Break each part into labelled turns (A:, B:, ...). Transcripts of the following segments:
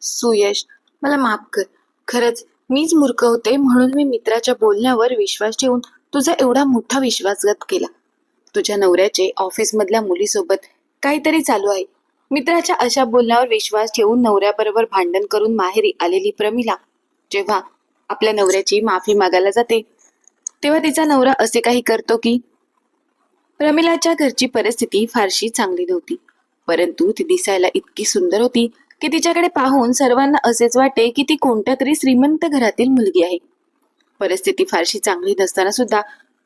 A: सुयश, मला माफ कर. खरंच मीच मूर्ख होते, म्हणून मी मित्राच्या बोलण्यावर विश्वास ठेवून तुझा एवढा मोठा विश्वासघात केला. तुझ्या नवऱ्याचे ऑफिसमधल्या मुलीसोबत काहीतरी चालू आहे. मित्राच्या अशा बोलण्यावर विश्वास ठेवून नवऱ्याबरोबर भांडण करून माहेरी आलेली प्रमिला जेव्हा आपल्या नवऱ्याची माफी मागायला जाते, तेव्हा तिचा नवरा असे काही करतो की प्रमिलाच्या घरची परिस्थिती फारशी चांगली नव्हती, परंतु ती दिसायला इतकी सुंदर होती की तिच्याकडे पाहून सर्वांना असेच वाटे की ती कोणत्या तरी श्रीमंत घरातील मुलगी आहे. परिस्थिती फारशी चांगली नसताना सुद्धा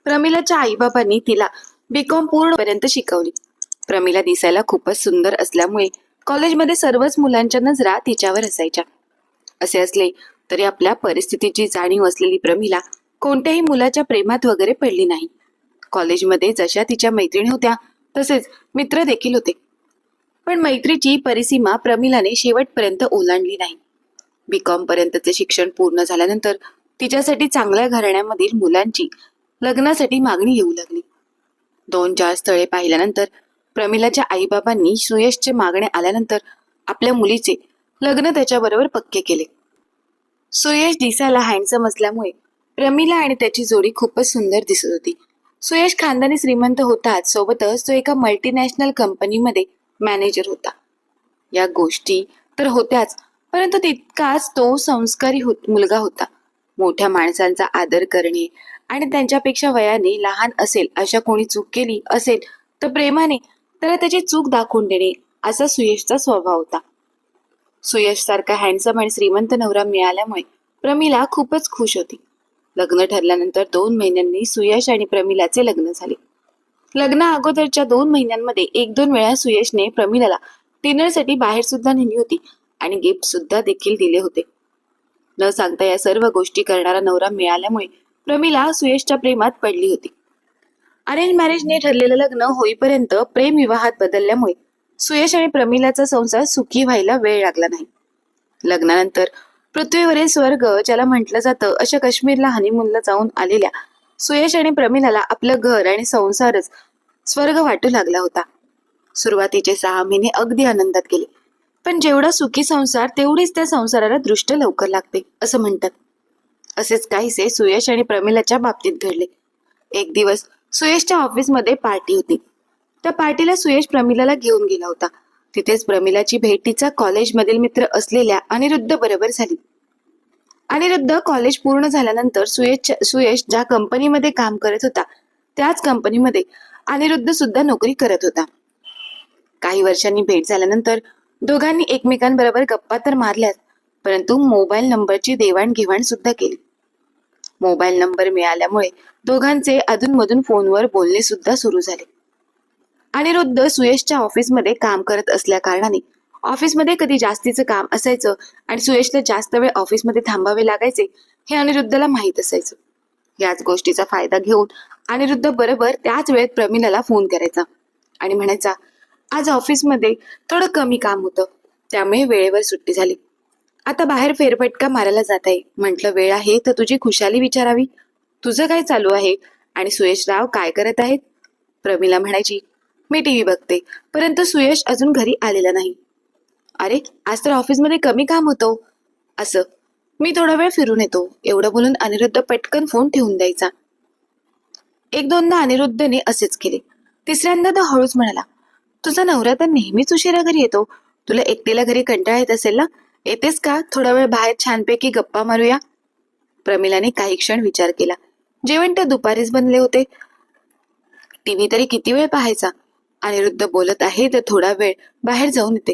A: प्रमिलाच्या आईबाबांनी तिला बीकॉम पूर्णपर्यंत शिकवली. प्रमिला दिसायला खूपच सुंदर असल्यामुळे कॉलेजमध्ये सर्वच मुलांच्या नजरा तिच्यावर असायच्या. असे असले तरी आपल्या परिस्थितीची जाणीव असलेली प्रमिला कोणत्याही मुलाच्या प्रेमात वगैरे पडली नाही. कॉलेजमध्ये जशा तिच्या मैत्रिणी होत्या तसेच मित्र देखील होते, पण मैत्रीची परिसीमा प्रमिलाने शेवटपर्यंत ओलांडली नाही. बीकॉम पर्यंतचे शिक्षण पूर्ण झाल्यानंतर तिच्यासाठी चांगल्या घराण्यामधील मुलांची लग्नासाठी मागणी येऊ लागली. 2-4 स्थळे पाहिल्यानंतर प्रमिलाच्या आईबाबांनी सुयशचे मागणे आल्यानंतर आपल्या मुलीचे लग्न त्याच्याबरोबर पक्के केले. सुयश दिसायला हँडसम असल्यामुळे प्रमिला आणि त्याची जोडी खूपच सुंदर दिसत होती. सुयश खानदानी श्रीमंत होताच सोबतच तो एका मल्टीनॅशनल कंपनीमध्ये मॅनेजर होता. या गोष्टी तर होत्याच, परंतु तितकाच तो संस्कारी मुलगा होता. मोठ्या माणसांचा आदर करणे आणि त्यांच्यापेक्षा वयाने लहान असेल अशा कोणी चूक केली असेल तर प्रेमाने त्याला त्याची चूक दाखवून देणे असा सुयशचा स्वभाव होता. सुयश सारखा हँडसम आणि श्रीमंत नवरा मिळाल्यामुळे प्रमिला खूपच खुश होती. लग्न ठरल्यानंतर 2 महिन्यांनी सुयश आणि प्रमिलाचे लग्न झाले. लग्ना अगोदरच्या 2 महिन्यांमध्ये 1-2 वेळा सुयशने प्रमिलाला डिनरसाठी बाहेर सुद्धा नेली होती आणि गिफ्ट सुद्धा देखील दिले होते. न सांगता या सर्व गोष्टी करणारा नवरा मिळाल्यामुळे प्रमिला सुयशच्या प्रेमात पडली होती. अरेंज मॅरेजने ठरलेलं लग्न होईपर्यंत प्रेम विवाहात बदलल्यामुळे सुयश आणि प्रमिलाचा संसार सुखी व्हायला वेळ लागला नाही. लग्नानंतर पृथ्वीवरील स्वर्ग ज्याला म्हटलं जातं अशा काश्मीरला हनीमूनला जाऊन आलेल्या सुयश आणि प्रमिलाला आपलं घर आणि संसारच स्वर्ग वाटू लागला होता. सुरुवातीचे 6 महिने अगदी आनंदात गेले, पण जेवढा सुखी संसार तेवढीच त्या संसाराला दृष्ट लवकर लागते असं म्हणतात. असेच काहीसे सुयश आणि प्रमिलाच्या बाबतीत घडले. एक दिवस सुयशच्या ऑफिसमध्ये पार्टी होती. त्या पार्टीला सुयश प्रमिलाला घेऊन गेला होता. तिथेच प्रमिलाची भेट तिचा कॉलेजमधील मित्र असलेल्या अनिरुद्ध बरोबर झाली. अनिरुद्ध कॉलेज पूर्ण झाल्यानंतर सुयश ज्या कंपनीमध्ये काम करत होता त्याच कंपनीमध्ये अनिरुद्ध सुद्धा नोकरी करत होता. काही वर्षांनी भेट झाल्यानंतर दोघांनी एकमेकांबरोबर गप्पा तर मारल्याच, परंतु मोबाईल नंबरची देवाणघेवाण सुद्धा केली. मोबाईल नंबर मिळाल्यामुळे दोघांचे अधूनमधून फोनवर बोलणे सुद्धा सुरू झाले. अनिरुद्ध सुयशच्या ऑफिसमध्ये काम करत असल्या कारणाने ऑफिसमध्ये कधी जास्तीचं काम असायचं आणि सुयशला जास्त वेळ ऑफिसमध्ये थांबावे लागायचे हे अनिरुद्धला माहीत असायचं. याच गोष्टीचा फायदा घेऊन अनिरुद्ध बरोबर त्याच वेळेत प्रमिलाला फोन करायचा आणि म्हणायचा, आज ऑफिसमध्ये थोडं कमी काम होतं, त्यामुळे वेळेवर सुट्टी झाली. आता बाहेर फेरफटका मारायला जात आहे. म्हटलं वेळ आहे तर तुझी खुशाली विचारावी, तुझं काय चालू आहे आणि सुयशराव काय करत आहेत? प्रमिला म्हणायची, मी टीव्ही बघते, परंतु सुयश अजून घरी आलेला नाही. अरे आज तर ऑफिसमध्ये कमी काम होतं असं, मी थोडा वेळ फिरून येतो. एवढं बोलून अनिरुद्ध पटकन फोन ठेवून द्यायचा. 1-2दा अनिरुद्धने असेच केले. तिसऱ्यांदा तो हळूच म्हणाला, तुझा नवरा तर नेहमीच उशिरा घरी येतो, तुला एकटीला घरी कंटाळा येत असेल ना, येतेस का थोडा वेळ बाहेर छानपैकी गप्पा मारूया? प्रमिलाने काही क्षण विचार केला. जेवण तर दुपारीच बनले होते, टीव्ही तरी किती वेळ पाहायचा? अनिरुद्ध बोलत आहे तर थोडा वेळ बाहेर जाऊन येते,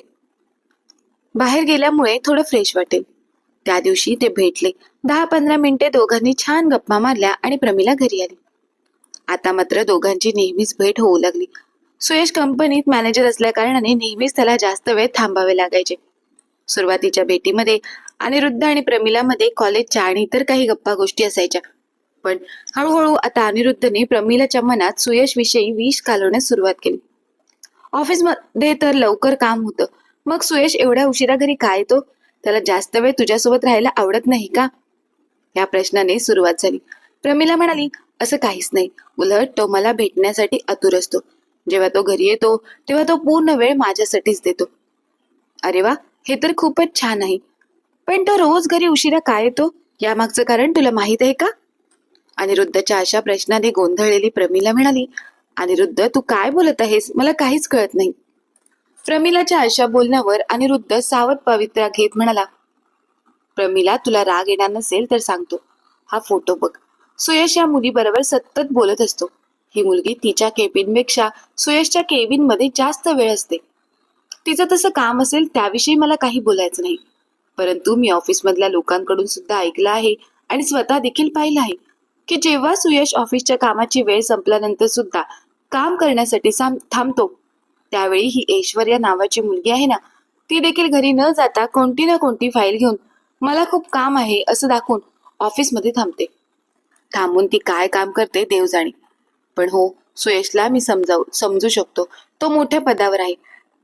A: बाहेर गेल्यामुळे थोडं फ्रेश वाटेल. त्या दिवशी ते भेटले. 10-15 मिनिटे दोघांनी छान गप्पा मारल्या आणि प्रमिला घरी आली. आता मात्र दोघांची नेहमीच भेट होऊ लागली. सुयश कंपनीत मॅनेजर असल्या कारणाने नेहमीच त्याला जास्त वेळ थांबावे लागायचे. सुरुवातीच्या भेटीमध्ये अनिरुद्ध आणि प्रमिलामध्ये कॉलेजच्या आणि इतर काही गप्पा गोष्टी असायच्या, पण हळूहळू आता अनिरुद्धने प्रमिलाच्या मनात सुयश विषयी विष कालवण्यास सुरुवात केली. ऑफिसमध्ये तर लवकर काम होतं, मग सुयश एवढ्या उशिरा घरी काय येतो? त्याला जास्त वेळ तुझ्यासोबत राहायला आवडत नाही का? या प्रश्नाने सुरुवात झाली. प्रमिला म्हणाली, असं काहीच नाही, उलट तो मला भेटण्यासाठी आतुर असतो. जेव्हा तो घरी येतो तेव्हा तो पूर्ण वेळ माझ्यासाठीच देतो. अरे वा, हे तर खूपच छान आहे. पण तो रोज घरी उशिरा का येतो, यामागचं कारण तुला माहित आहे का? अनिरुद्धच्या अशा प्रश्नाने गोंधळलेली प्रमिला म्हणाली, अनिरुद्ध, तू काय बोलत आहेस? मला काहीच कळत नाही. प्रमिलाच्या अशा बोलण्यावर अनिरुद्ध सावध पवित्रा घेत म्हणाला, प्रमिला, तुला राग येणार नसेल तर सांगतो. हा फोटो बघ. सुयश या मुलीबरोबर सतत बोलत असतो. ही मुलगी तिच्या केबिनपेक्षा सुयशच्या केबिन मध्ये जास्त वेळ असते. तिचं तसं काम असेल त्याविषयी मला काही बोलायचं नाही, परंतु मी ऑफिसमधल्या लोकांकडून सुद्धा ऐकलं आहे आणि स्वतः देखील पाहिलं आहे की जेव्हा सुयश ऑफिसच्या कामाची वेळ संपल्यानंतर सुद्धा काम करण्यासाठी थांबतो, त्यावेळी ही ऐश्वर्या नावाची मुलगी आहे ना, ती देखील घरी न जाता कोणती ना कोणती फाईल घेऊन मला खूप काम आहे असं दाखवून ऑफिसमध्ये थांबते. थांबून ती काय काम करते देव जाणे. पण हो, सुयशला मी समजू शकतो, तो मोठ्या पदावर आहे.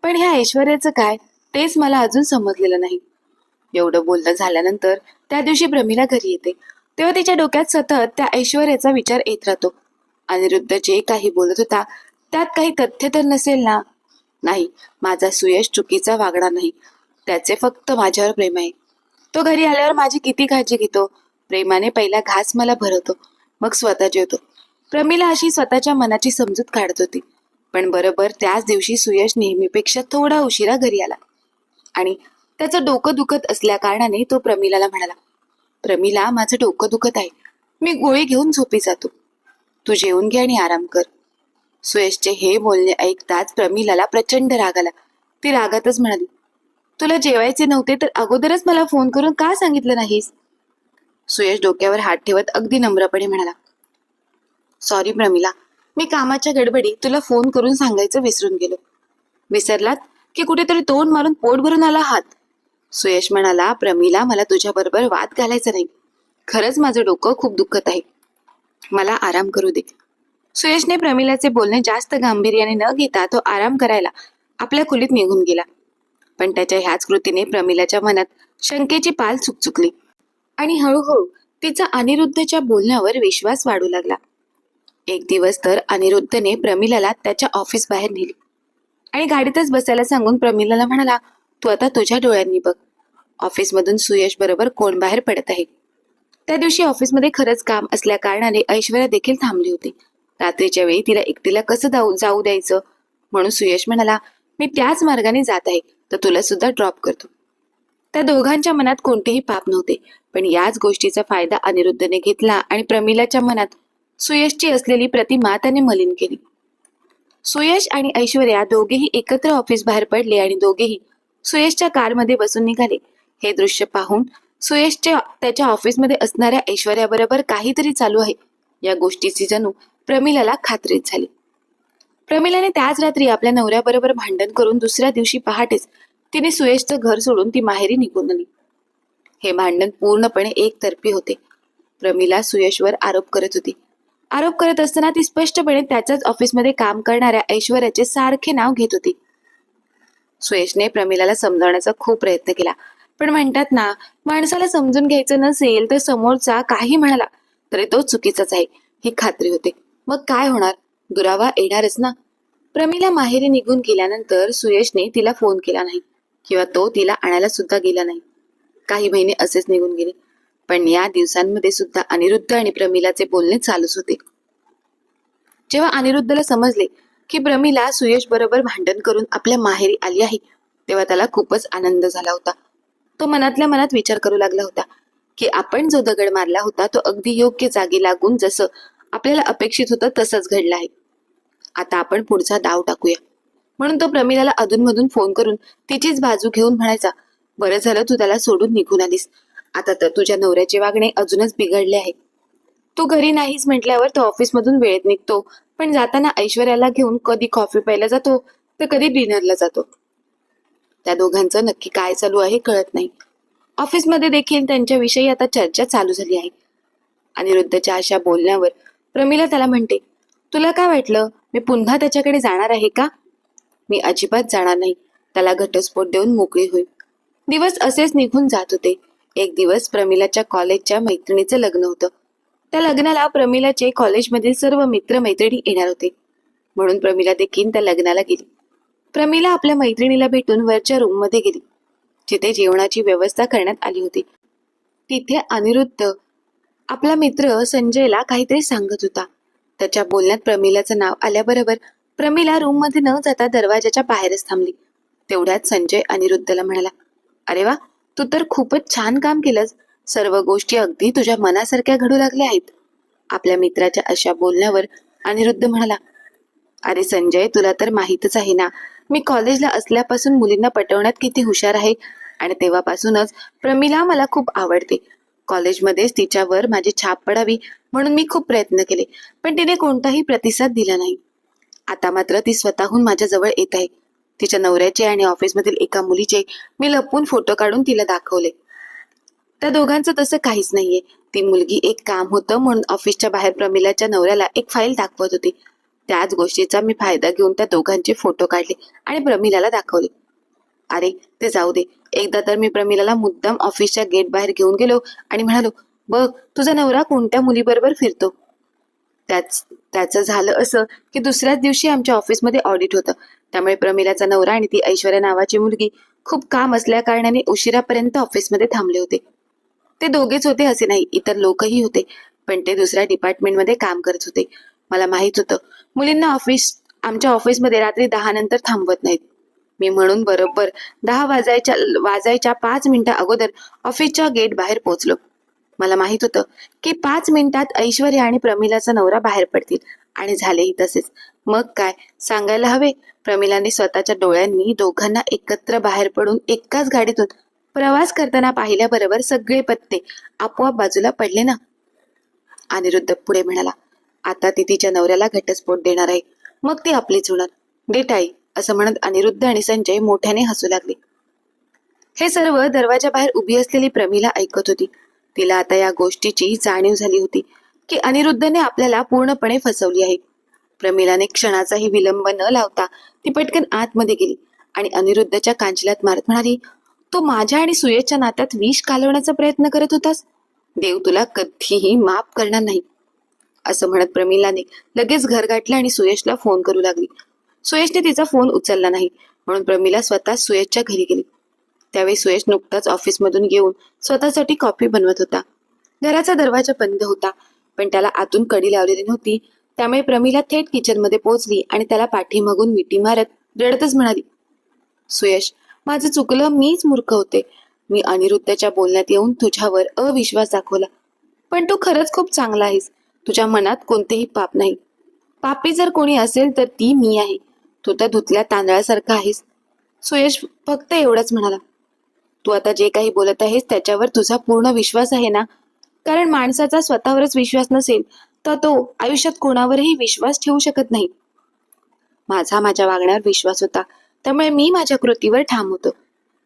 A: पण ह्या ऐश्वर्याचं काय, तेच मला अजून समजलेलं नाही. एवढं बोलणं झाल्यानंतर त्या दिवशी प्रमिला घरी येते, तेव्हा तिच्या डोक्यात सतत त्या ऐश्वर्याचा विचार येत राहतो. अनिरुद्ध जे काही बोलत होता त्यात काही तथ्य तर नसेल ना? नाही, माझा सुयश चुकीचा वागणार नाही. त्याचे फक्त माझ्यावर प्रेम आहे. तो घरी आल्यावर माझी किती काळजी घेतो. प्रेमाने पहिला घास मला भरवतो, मग स्वतः जेवतो. प्रमिला अशी स्वतःच्या मनाची समजूत काढत होती. पण बरोबर त्याच दिवशी सुयश नेहमीपेक्षा थोडा उशिरा घरी आला आणि त्याचं डोकं दुखत असल्या कारणाने तो प्रमिलाला म्हणाला, प्रमिला, माझं डोकं दुखत आहे, मी गोळी घेऊन झोपी जातो. तू जेवून घे आणि आराम कर. सुयशचे हे बोलणे ऐकताच प्रमिलाला प्रचंड राग आला. ती रागातच म्हणाली, तुला जेवायचे नव्हते तर अगोदरच मला फोन करून का सांगितलं नाहीस? सुयश डोक्यावर हात ठेवत अगदी नम्रपणे म्हणाला, सॉरी प्रमिला, मी कामाच्या गडबडीत तुला फोन करून सांगायचं विसरून गेलो. विसरलात की कुठेतरी तोंड मारून पोट भरून आला आहात? सुयश म्हणाला, प्रमिला, मला तुझ्या बरोबर वाद घालायचा नाही. खरंच माझं डोकं खूप दुखत आहे, मला आराम करू दे. सुयशने प्रमिलाचे बोलणे जास्त गांभीर्याने न घेता तो आराम करायला आपल्या खोलीत निघून गेला. पण त्याच्या ह्याच कृतीने प्रमिलाच्या मनात शंकेची पाल चुकचुकली आणि हळूहळू तिचा अनिरुद्धच्या बोलण्यावर विश्वास वाढू लागला. एक दिवस तर अनिरुद्धने प्रमिलाला त्याच्या ऑफिस बाहेर नेली आणि गाडीतच बसायला सांगून प्रमिलाला म्हणाला, तू आता तुझ्या डोळ्यांनी बघ, ऑफिसमधून सुयश बरोबर कोण बाहेर पडत आहे. त्या दिवशी ऑफिसमध्ये खरंच काम असल्या कारणाने ऐश्वर्या देखील थांबली होती. रात्रीच्या वेळी तिला एकटीला कसं जाऊ द्यायचं, म्हणून सुयश म्हणाला, मी त्याच मार्गाने जात आहे, तर तुला सुद्धा ड्रॉप करतो. त्या दोघांच्या मनात कोणतेही पाप नव्हते, पण याच गोष्टीचा फायदा अनिरुद्धने घेतला आणि प्रमिलाच्या मनात सुयशची असलेली प्रतिमा त्याने मलिन केली. सुयश आणि ऐश्वर्या दोघेही एकत्र ऑफिस बाहेर पडले आणि दोघेही सुयशच्या कारमध्ये बसून निघाले. हे दृश्य पाहून सुयशच्या त्याच्या ऑफिसमध्ये असणाऱ्या ऐश्वर्याबरोबर काहीतरी चालू आहे या गोष्टीची जणू प्रमिलाला खात्रीच झाली. प्रमिलाने त्याच रात्री आपल्या नवऱ्याबरोबर भांडण करून दुसऱ्या दिवशी पहाटेच तिने सुयशचं घर सोडून ती माहेरी निघून आली. हे भांडण पूर्णपणे एकतर्फी होते. प्रमिला सुयशवर आरोप करत होती. आरोप करत असताना ती स्पष्टपणे त्याच्याच ऑफिसमध्ये काम करणाऱ्या ऐश्वर्याचे सारखे नाव घेत होती. सुयशने प्रमिलाला समजावण्याचा खूप प्रयत्न केला, पण म्हणतात ना, माणसाला समजून घ्यायचं नसेल तर समोरचा काही म्हणाला तरी तो चुकीचाच आहे ही खात्री होते. मग काय होणार, दुरावा येणारच ना. प्रमिला माहेरी निघून गेल्यानंतर सुयशने तिला फोन केला नाही किंवा तो तिला आणायला सुद्धा गेला नाही. काही महिने असेच निघून गेले. पण या दिवसांमध्ये सुद्धा अनिरुद्ध आणि प्रमिलाचे बोलणे चालूच होते. जेव्हा अनिरुद्धला समजले की प्रमिला सुयश बरोबर भांडण करून आपल्या माहेरी आली आहे, तेव्हा त्याला खूपच आनंद झाला होता. तो मनातल्या मनात विचार करू लागला होता की आपण जो दगड मारला होता तो अगदी योग्य जागी लागून जसं आपल्याला अपेक्षित होतं तसंच घडलं आहे. आता आपण पुढचा डाव टाकूया. म्हणून तो प्रमिलाला अधूनमधून फोन करून तिचीच बाजू घेऊन म्हणायचा, बरं झालं तू त्याला सोडून निघून आलीस. आता तर तुझ्या नवऱ्याचे वागणे अजूनच बिघडले आहे. तू घरी नाहीस म्हटल्यावर तो ऑफिसमधून वेळेत निघतो, पण जाताना ऐश्वर्याला घेऊन कधी कॉफी प्यायला जातो तर कधी डिनरला जातो. त्या दोघांचं नक्की काय चालू आहे कळत नाही. ऑफिसमध्ये देखील त्यांच्याविषयी आता चर्चा चालू झाली आहे. अनिरुद्धच्या अशा बोलण्यावर प्रमिला त्याला म्हणते, तुला काय वाटलं मी पुन्हा त्याच्याकडे जाणार आहे का? मी अजिबात जाणार नाही. त्याला घटस्फोट देऊन मोकळी होईल. दिवस असेच निघून जात होते. एक दिवस प्रमिलाच्या कॉलेजच्या मैत्रिणीचं लग्न होतं. त्या लग्नाला प्रमिलाचे कॉलेजमधील सर्व मित्रमैत्रिणी येणार होते, म्हणून प्रमिला देखील त्या लग्नाला गेली. प्रमिला आपल्या मैत्रिणीला भेटून वरच्या रूम मध्ये गेली. जिथे जेवणाची व्यवस्था करण्यात आली होती. तिथे अनिरुद्ध आपला मित्र संजयला काहीतरी सांगत होता. त्याच्या बोलण्यात प्रमिलाचं नाव आल्याबरोबर प्रमिला रूम मध्ये न जाता दरवाजाच्या बाहेरच थांबली. तेवढ्यात संजय अनिरुद्धला म्हणाला, अरे वा, तू तर खूपच छान काम केलंस. सर्व गोष्टी अगदी तुझ्या मनासारख्या घडू लागल्या आहेत. आपल्या मित्राच्या अशा बोलण्यावर अनिरुद्ध म्हणाला, अरे संजय, तुला तर माहीतच आहे ना, मी कॉलेजला असल्यापासून मुलींना पटवण्यात किती हुशार आहे. आणि तेव्हापासूनच प्रमिला मला खूप आवडते. कॉलेजमध्येच तिच्यावर माझी छाप पडावी म्हणून मी खूप प्रयत्न केले, पण तिने कोणताही प्रतिसाद दिला नाही. आता मात्र ती स्वतःहून माझ्या जवळ येत आहे. तिच्या नवऱ्याचे आणि ऑफिसमधील एका मुलीचे मी लपून फोटो काढून तिला दाखवले. त्या दोघांचं तसं काहीच नाहीये. ती मुलगी एक काम होतं म्हणून ऑफिसच्या बाहेर प्रमिलाच्या नवऱ्याला एक फाईल दाखवत होती. त्याच गोष्टीचा मी फायदा घेऊन त्या दोघांचे फोटो काढले आणि प्रमिलाला दाखवले. अरे ते जाऊ दे, एकदा तर मी प्रमिलाला मुद्दाम ऑफिसच्या गेट बाहेर घेऊन गेलो आणि म्हणालो, बघ तुझा नवरा कोणत्या मुलीबरोबर फिरतो. त्याचं झालं असं की दुसऱ्याच दिवशी आमच्या ऑफिसमध्ये ऑडिट होतं. त्यामुळे प्रमिलाचा नवरा आणि ती ऐश्वर्या नावाची मुलगी खूप काम असल्या कारणाने उशिरापर्यंत ऑफिसमध्ये थांबले होते. ते दोघेच होते असे नाही, इतर लोकही होते, पण ते दुसऱ्या डिपार्टमेंटमध्ये काम करत होते. मला माहित होतं मुलींना आमच्या ऑफिसमध्ये रात्री 10 नंतर थांबवत नाहीत. मी म्हणून बरोबर 10 वाजायच्या 5 मिनिटं अगोदर ऑफिसच्या गेट बाहेर पोहोचलो. मला माहित होतं की 5 मिनिटात ऐश्वर्या आणि प्रमिलाचा नवरा बाहेर पडतील आणि झालेही तसेच. मग काय सांगायला हवे, प्रमिलाने स्वतःच्या डोळ्यांनी दोघांना एकत्र बाहेर पडून एकाच गाडीतून प्रवास करताना पाहिल्याबरोबर सगळे पत्ते आपोआप बाजूला पडले ना. अनिरुद्ध पुढे म्हणाला, आता ती तिच्या नवऱ्याला घटस्फोट देणार आहे, मग ती आपलीच होणार. डेटाई, असं म्हणत अनिरुद्ध आणि संजय मोठ्याने हसू लागले. हे सर्व दरवाजा बाहेर उभी असलेली प्रमिला ऐकत होती. तिला आता या गोष्टीची जाणीव झाली होती की अनिरुद्धने आपल्याला पूर्णपणे फसवली आहे. प्रमिलाने क्षणाचाही विलंब न लावता ती पटकन आतमध्ये गेली आणि अनिरुद्धच्या कांचल्यात मारत म्हणाली, तो माझ्या आणि सुयशच्या नात्यात विष कालवण्याचा प्रयत्न करत होतास. देव तुला कधीही माफ करणार नाही. असं म्हणत प्रमिलाने लगेच घर गाठलं आणि सुयशला फोन करू लागली. सुयशने तिचा फोन उचलला नाही म्हणून प्रमिला स्वतः सुयशच्या घरी गेली. त्यावेळी सुयश नुकताच ऑफिसमधून येऊन स्वतःसाठी कॉफी बनवत होता. घराचा दरवाजा बंद होता, पण त्याला आतून कडी लावलेली नव्हती. त्यामुळे प्रमिला थेट किचनमध्ये पोहोचली आणि त्याला पाठीमागून मिठी मारत रडतच म्हणाली, सुयश, माझं चुकलं, मीच मूर्ख होते. मी अनिरुद्धच्या बोलण्यात येऊन तुझ्यावर अविश्वास दाखवला. पण तू खरंच खूप चांगला आहेस. तुझ्या मनात कोणतेही पाप नाही. पापी जर कोणी असेल तर ती मी आहे. तू तर धुतल्या तांदळासारखा आहेस. सुयश फक्त एवढंच म्हणाला, तू आता जे काही बोलत आहेस त्याच्यावर तुझा पूर्ण विश्वास आहे ना? कारण माणसाचा स्वतःवरच विश्वास नसेल तर तो आयुष्यात कोणावरही विश्वास ठेवू शकत नाही. माझ्या वागण्यावर विश्वास होता, त्यामुळे मी माझ्या कृतीवर ठाम होतो.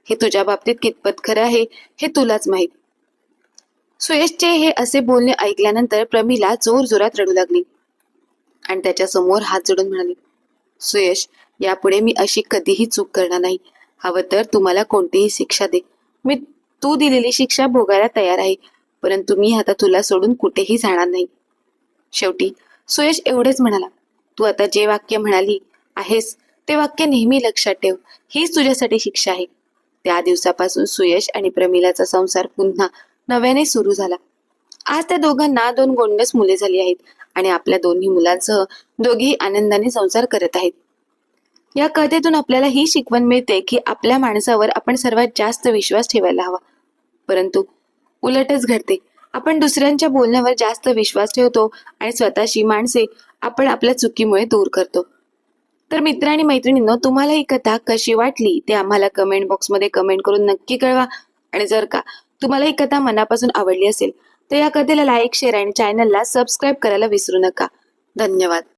A: हे तुझ्या बाबतीत कितपत खरं आहे हे तुलाच माहीत. सुयशचे हे असे बोलणे ऐकल्यानंतर प्रमिला जोर जोरात रडू लागली आणि त्याच्या समोर हात जोडून म्हणाली, सुयश, यापुढे मी अशी कधीही चूक करणार नाही. हवं तर तुम्हाला कोणतीही शिक्षा दे. मी तू दिलेली शिक्षा भोगायला तयार आहे, परंतु मी आता तुला सोडून कुठेही जाणार नाही. शेवटी सुयश एवढेच म्हणाला, तू आता जे वाक्य म्हणाली आहेस ते वाक्य नेहमी लक्षात ठेव. हीच तुझ्यासाठी शिक्षा आहे. त्या दिवसापासून सुयश आणि प्रमिलाचा संसार पुन्हा नव्याने सुरू झाला. आज त्या दोघांना 2 गोंडस मुले झाली आहेत आणि आपल्या दोन्ही मुलांसह दोघेही आनंदाने संसार करत आहेत. या कथेतून आपल्याला ही शिकवण मिळते की आपल्या माणसावर आपण सर्वात जास्त विश्वास ठेवायला हवा, परंतु उलटच घडते. आपण दुसऱ्यांच्या बोलण्यावर जास्त विश्वास ठेवतो आणि स्वतःची माणसे आपण आपल्या चुकीमुळे दूर करतो. तर मित्र आणि मैत्रिणींनो, तुम्हाला ही कथा कशी वाटली ते आम्हाला कमेंट बॉक्समध्ये कमेंट करून नक्की कळवा. आणि जर का तुम्हाला ही कथा मनापासून आवडली असेल तर या कथेला लाईक, शेअर आणि चॅनलला सबस्क्राईब करायला विसरू नका. धन्यवाद.